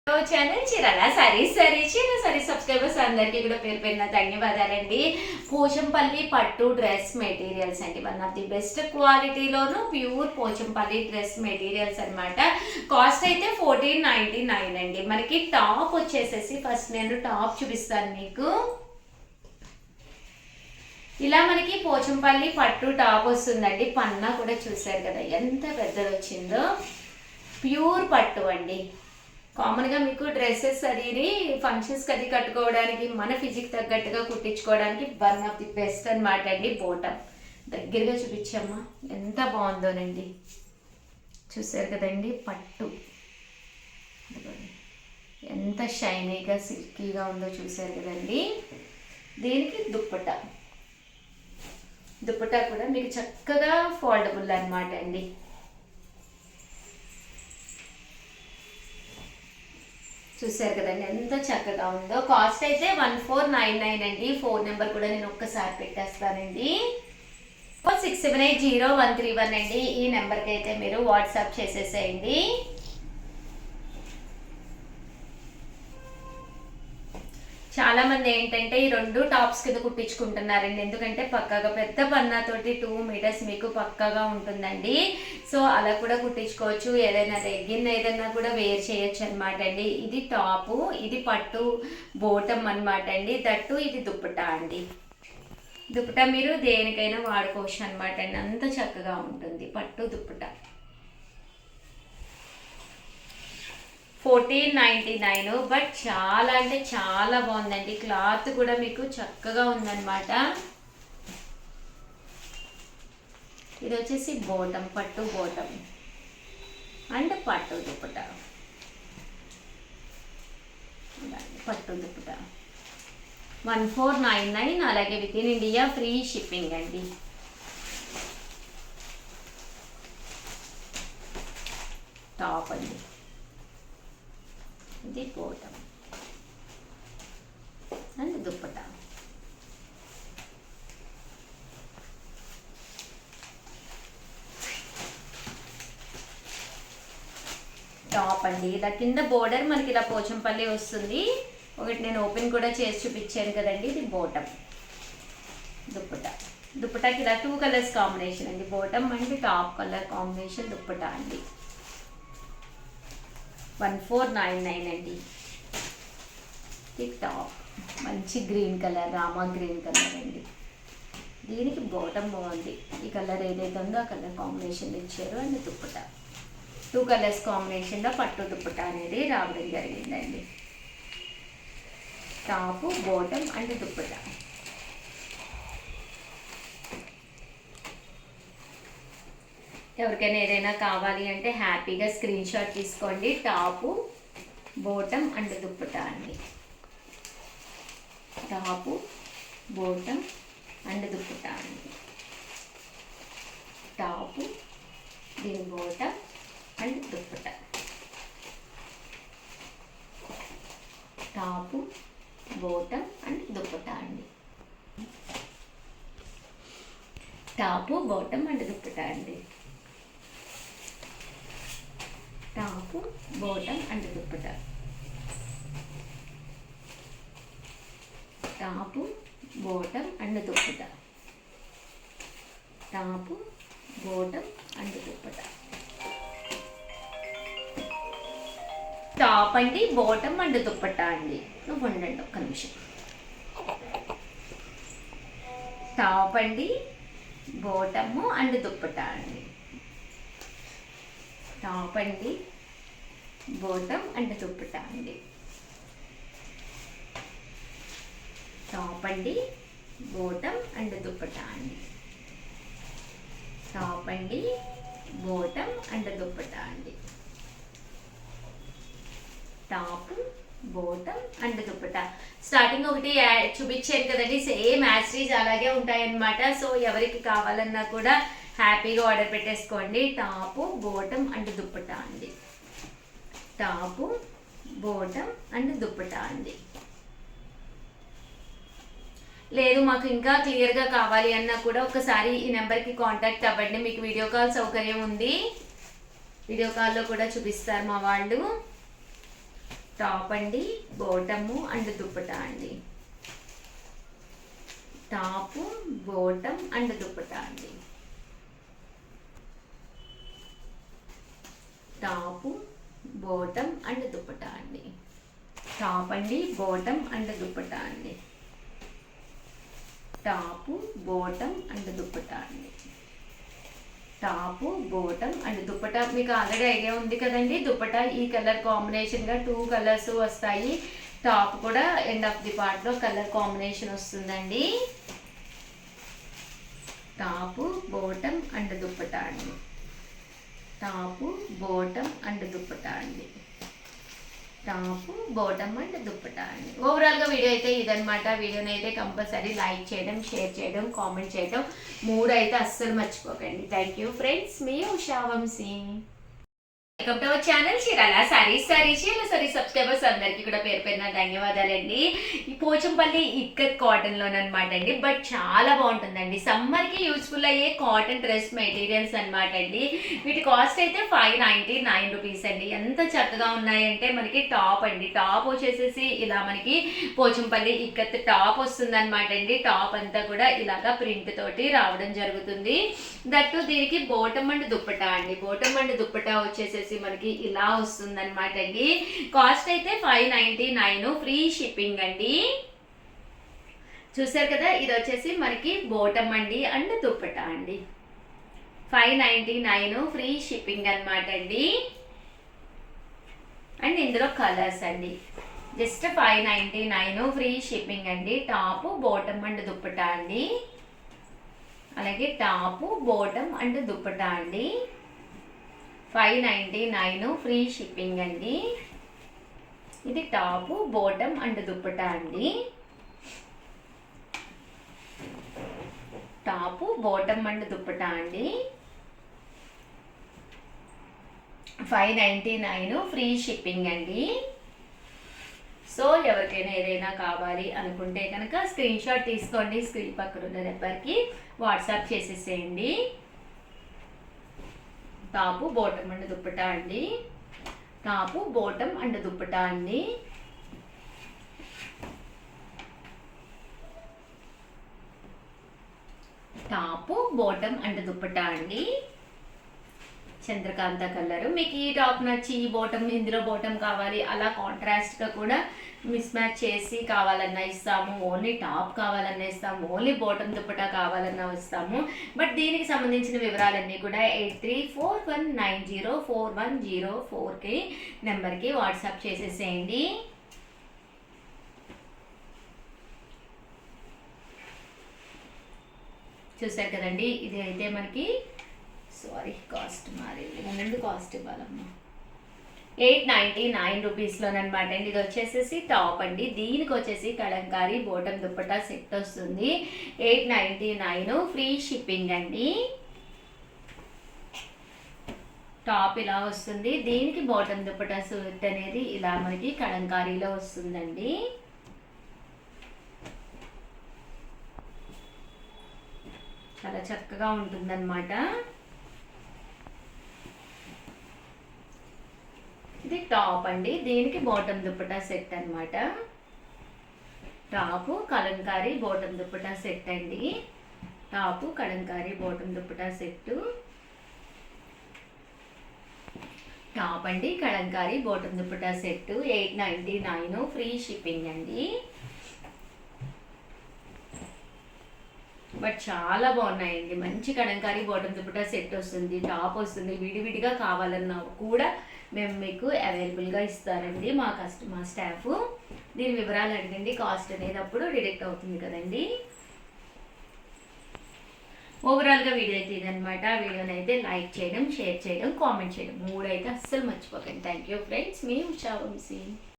Channel Chirala sorry subscribers అందరికీ కూడా పేరు పేరున ధన్యవాదాలండి. పోచంపల్లి పట్టు డ్రెస్ మెటీరియల్స్ అండి. వన్ ఆఫ్ ది బెస్ట్ క్వాలిటీలోను ప్యూర్ పోచంపల్లి డ్రెస్ మెటీరియల్స్ అనమాట. కాస్ట్ అయితే 1499 అండి. మనకి టాప్ వచ్చేసేసి ఫస్ట్ నేను టాప్ చూపిస్తాను మీకు. ఇలా మనకి పోచంపల్లి పట్టు టాప్ వస్తుందండి. పన్నా కూడా చూసారు కదా ఎంత పెద్దది వచ్చిందో. ప్యూర్ పట్టు అండి. కామన్గా మీకు డ్రెస్సెస్ అది ఫంక్షన్స్కి అది కట్టుకోవడానికి మన ఫిజిక్ తగ్గట్టుగా కుట్టించుకోవడానికి వన్ ఆఫ్ ది బెస్ట్ అనమాట అండి. బోటం దగ్గరగా చూపించమ్మా ఎంత బాగుందోనండి. చూసారు కదండి పట్టు ఎంత షైనీగా సిల్కీగా ఉందో చూసారు కదండి. దీనికి దుప్పటా కూడా మీకు చక్కగా ఫోల్డబుల్ అనమాట అండి. చూసారు కదండి ఎంత చక్కగా ఉందో. కాస్ట్ అయితే 1499 అండి. ఫోన్ నెంబర్ కూడా నేను ఒక్కసారి పెట్టేస్తానండి. 67803131 అండి. ఈ నెంబర్కి అయితే మీరు వాట్సాప్ చేసేసేయండి. చాలా మంది ఏంటంటే ఈ రెండు టాప్స్ కింద కుట్టించుకుంటున్నారండి. ఎందుకంటే పక్కాగా పెద్ద పన్నాతోటి 2 మీటర్స్ మీకు పక్కాగా ఉంటుందండి. సో అలా కూడా కుట్టించుకోవచ్చు. ఏదైనా రెగ్గిన్ ఏదైనా కూడా వేర్ చేయొచ్చు అనమాట అండి. ఇది టాపు, ఇది పట్టు బోటం అనమాట అండి. దట్టు ఇది దుప్పటా అండి. దుప్పటా మీరు దేనికైనా వాడుకోవచ్చు అనమాట అండి. అంత చక్కగా ఉంటుంది పట్టు దుప్పటా. 1499 బట్ చాలా అంటే చాలా బాగుందండి. క్లాత్ కూడా మీకు చక్కగా ఉందన్నమాట. ఇది వచ్చేసి బోటం, పట్టు బోటం అండ్ పట్టు దుప్పట. పట్టు దుప్పట 1499. అలాగే with in India free shipping అండి. టాప్ అండి. ఇది బోటం అండ్ దుప్పటా. టాప్ అండి. ఇలా కింద బోర్డర్ మనకి ఇలా పోచంపల్లి వస్తుంది. ఒకటి నేను ఓపెన్ కూడా చేసి చూపించాను కదండి. ఇది బోటం దుప్పటాకి ఇలా 2 కలర్స్ కాంబినేషన్ అండి. Bottom and top colour combination dupatta అండి. 1499 అండి. టాప్ మంచి green colour, Rama green colour అండి. దీనికి బోటం బాగుంది. ఈ కలర్ ఏదైతే ఉందో ఆ కలర్ కాంబినేషన్ ఇచ్చారు. అండ్ దుప్పట 2 కలర్స్ కాంబినేషన్లో పట్టు దుప్పట అనేది రావడం జరిగిందండి. Top, bottom and dupatta. ఎవరికైనా ఏదైనా కావాలి అంటే హ్యాపీగా స్క్రీన్ షాట్ తీసుకోండి. టాపు, బోటం అండ్ దుప్పటా అండి. టాపు, బోటం అండ్ దుప్పటా అండి. టాపు, దీని bottom and dupatta. Top, bottom and dupatta అండి. టాపు, బోటం అండ్ దుప్పటా అండి. Top, bottom and dupatta. Top, bottom and dupatta. Top, bottom and dupatta. Top అండి, బోటం అండ్ దుప్పట అండి. నువ్వు ఉండండి ఒక్క నిమిషం. టాప్ అండి, బోటము అండ్ దుప్పట అండి. టాప్ అండి, బోటం అండ్ దుప్పట అండి. టాప్ అండి, బోటం అండ్ దుప్పట అండి. టాప్ అండి, బోటం అండ్ దుప్పట అండి. Top, bottom and dupatta. Starting ఒకటి చూపించాను కదండి. సేమ్ యాస్టీజ్ అలాగే ఉంటాయన్నమాట. సో ఎవరికి కావాలన్నా కూడా హ్యాపీగా ఆర్డర్ పెట్టేసుకోండి. టాపు, బోటం అండ్ దుప్పటా అండి. టాపు, బోటం అండ్ దుప్పటా అండి. లేదు మాకు ఇంకా క్లియర్గా కావాలి అన్నా కూడా ఒకసారి ఈ నెంబర్కి కాంటాక్ట్ అవ్వండి. మీకు వీడియో కాల్ సౌకర్యం ఉంది. వీడియో కాల్లో కూడా చూపిస్తారు మా వాళ్ళు. టాప్ అండి, బాటము అండ్ దుప్పటా అండి. టాపు, బాటమ్ అండ్ దుప్పటా అండి. టాపు, బాటమ్ అండ్ దుప్పటా అండి. టాప్ అండి, బాటమ్ అండ్ దుప్పటా అండి. టాపు, బాటమ్ అండ్ దుప్పటా అండి. టాపు, బాటమ్ అండ్ దుప్పటా మీకు ఆల్రెడీ ఐడియా ఉంది కదండి. దుప్పటా ఈ కలర్ కాంబినేషన్గా 2 కలర్స్ వస్తాయి. టాప్ కూడా ఎండ్ ఆఫ్ ది పార్ట్లో కలర్ కాంబినేషన్ వస్తుందండి. టాపు, బాటమ్ అండ్ దుప్పటా అండి. టాపు, బాటమ్ అండ్ దుప్పటా అండి. టాపు, బాటమ్ అండ్ దుప్పటా అండి. ఓవరాల్గా వీడియో అయితే ఇదనమాట. వీడియోని అయితే కంపల్సరీ లైక్ చేయడం, షేర్ చేయడం, కామెంట్ చేయడం 3 అయితే అస్సలు మర్చిపోకండి. థ్యాంక్ యూ ఫ్రెండ్స్, మీ Usha Vamsi. Welcome to our channel Chirala sarees. Subscribers అందరికీ కూడా పేరు పేరున ధన్యవాదాలండి. ఈ పోచంపల్లి ఇక్కత్ కాటన్ లోనమాట అండి. బట్ చాలా బాగుంటుందండి. సమ్మర్ కి యూస్ఫుల్ అయ్యే కాటన్ డ్రెస్ మెటీరియల్స్ అనమాట అండి. వీటి కాస్ట్ అయితే 599 రూపీస్ అండి. ఎంత చక్కగా ఉన్నాయంటే మనకి టాప్ అండి. టాప్ వచ్చేసేసి ఇలా మనకి పోచంపల్లి ఇక్కత్ టాప్ వస్తుంది అనమాట అండి. టాప్ అంతా కూడా ఇలాగా ప్రింట్ తోటి రావడం జరుగుతుంది. దట్టు దీనికి బాటమ్ అండ్ దుప్పటా అండి. బాటమ్ అండ్ దుప్పటా వచ్చేసేసి మనకి ఇలా వస్తుంది అనమాట అండి. కాస్ట్ అయితే 599, ఫ్రీ షిప్పింగ్ అండి. చూసారు కదా, ఇది వచ్చేసి మనకి బాటమ్ అండి అండ్ దుప్పటా అండి. 599 ఫ్రీ షిప్పింగ్ అనమాట అండి. అండ్ ఇందులో కలర్స్ అండి. జస్ట్ 599 ఫ్రీ షిప్పింగ్ అండి. టాప్, బాటమ్ అండ్ దుప్పటా అండి. అలాగే టాప్, బాటమ్ అండ్ దుప్పటా అండి. 599 ఫ్రీ షిప్పింగ్ అండి. ఇది టాప్, బాటమ్ అండ్ దుప్పటా అండి. టాప్, బాటమ్ అండ్ దుప్పటా అండి. 599 ఫ్రీ షిప్పింగ్ అండి. సో ఎవరికైనా ఏదైనా కావాలి అనుకుంటే కనుక స్క్రీన్ షాట్ తీసుకోండి. స్క్రీన్ పక్కన ఉన్న నెంబర్కి వాట్సాప్ చేసేసేయండి. టాపు, బాటమ్ అండ్ దుప్పటా అండి. టాపు, బాటమ్ అండ్ దుప్పటా అండి. టాపు, బాటమ్ అండ్ దుప్పటా అండి. చంద్రకాంత కలర్. మీకు ఈ టాప్ నచ్చి ఈ బాటమ్ ఇందులో బాటమ్ కావాలి అలా కాంట్రాస్ట్గా కూడా మిస్ మ్యాచ్ చేసి కావాలన్నా ఇస్తాము. ఓన్లీ టాప్ కావాలన్నా ఇస్తాము. ఓన్లీ బాటమ్ దుప్పటా కావాలన్నా ఇస్తాము. బట్ దీనికి సంబంధించిన వివరాలన్నీ కూడా 8341904104కి నెంబర్కి వాట్సాప్ చేసేసేయండి. చూసారు కదండి, ఇది అయితే మనకి కాస్ట్ మారింది. ముందు కాస్ట్ ఇవ్వాలమ్మా. 899 రూపీస్లోనమాట అండి. ఇది వచ్చేసేసి టాప్ అండి. దీనికి వచ్చేసి కలంకారీ బాటమ్ దుప్పటా సెట్ వస్తుంది. 899 ఫ్రీ షిప్పింగ్ అండి. టాప్ ఇలా వస్తుంది. దీనికి బాటమ్ దుప్పటా సెట్ అనేది ఇలా మనకి కలంకారీలో వస్తుందండి. చాలా చక్కగా ఉంటుందన్నమాట. ఇది టాప్ అండి. దీనికి బాటమ్ దుప్పటా సెట్ అనమాట. Top, kalamkari, bottom dupatta set అండి. Top, kalamkari, bottom dupatta set. Top అండి, kalamkari, bottom dupatta set 899 free shipping అండి. బట్ చాలా బాగున్నాయండి. మంచి కలంకారీ బాటమ్ దుప్పటా సెట్ వస్తుంది. టాప్ వస్తుంది. విడివిడిగా కావాలన్నా కూడా మేము మీకు అవైలబుల్గా ఇస్తారండి మా స్టాఫ్. దీని వివరాలు అడగండి. కాస్ట్ అనేది అప్పుడు డిడక్ట్ అవుతుంది కదండి. ఓవరాల్గా వీడియో అయితే ఇదనమాట. వీడియోని అయితే లైక్ చేయడం, షేర్ చేయడం, కామెంట్ చేయడం 3 అయితే అస్సలు మర్చిపోకండి. థ్యాంక్ యూ ఫ్రెండ్స్, మీ ఉషా వంశీ.